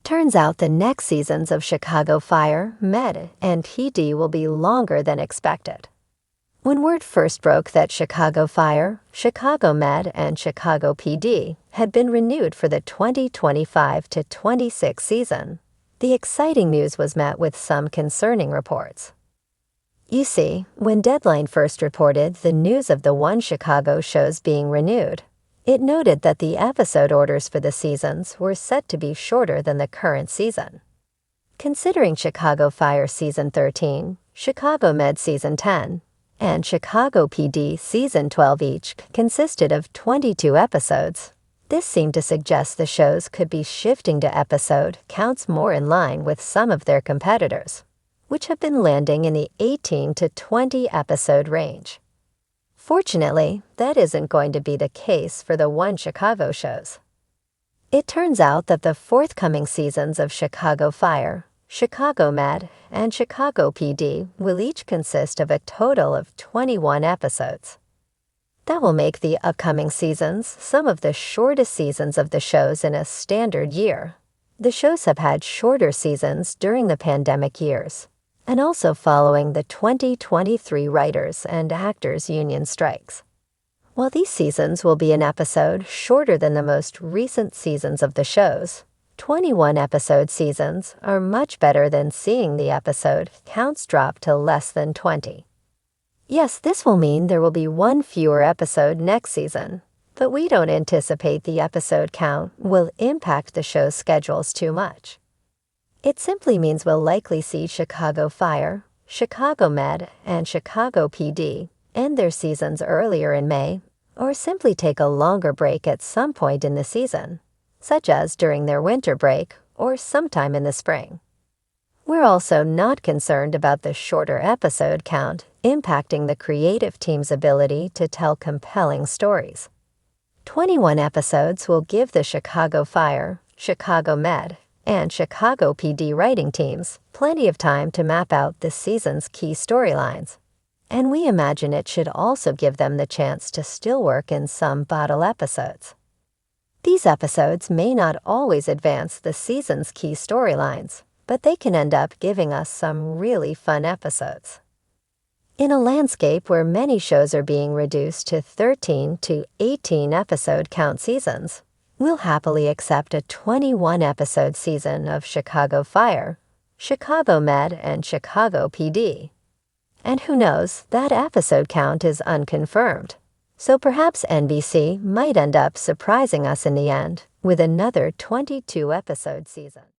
Turns out the next seasons of Chicago Fire, Med, and PD will be longer than expected. When word first broke that Chicago Fire, Chicago Med, and Chicago PD had been renewed for the 2025 to 26 season, the exciting news was met with some concerning reports. You see, when Deadline first reported the news of the One Chicago shows being renewed, it noted that the episode orders for the seasons were set to be shorter than the current season. Considering Chicago Fire Season 13, Chicago Med Season 10, and Chicago PD Season 12 each consisted of 22 episodes, this seemed to suggest the shows could be shifting to episode counts more in line with some of their competitors, which have been landing in the 18 to 20 episode range. Fortunately, that isn't going to be the case for the One Chicago shows. It turns out that the forthcoming seasons of Chicago Fire, Chicago Med, and Chicago PD will each consist of a total of 21 episodes. That will make the upcoming seasons some of the shortest seasons of the shows in a standard year. The shows have had shorter seasons during the pandemic years, and also following the 2023 Writers and Actors Union strikes. While these seasons will be an episode shorter than the most recent seasons of the shows, 21 episode seasons are much better than seeing the episode counts drop to less than 20. Yes, this will mean there will be one fewer episode next season, but we don't anticipate the episode count will impact the show's schedules too much. It simply means we'll likely see Chicago Fire, Chicago Med, and Chicago PD end their seasons earlier in May, or simply take a longer break at some point in the season, such as during their winter break or sometime in the spring. We're also not concerned about the shorter episode count impacting the creative team's ability to tell compelling stories. 21 episodes will give the Chicago Fire, Chicago Med, and Chicago PD writing teams plenty of time to map out this season's key storylines. And we imagine it should also give them the chance to still work in some bottle episodes. These episodes may not always advance the season's key storylines, but they can end up giving us some really fun episodes. In a landscape where many shows are being reduced to 13 to 18 episode count seasons, we'll happily accept a 21 episode season of Chicago Fire, Chicago Med, and Chicago PD. And who knows, that episode count is unconfirmed. So perhaps NBC might end up surprising us in the end with another 22 episode season.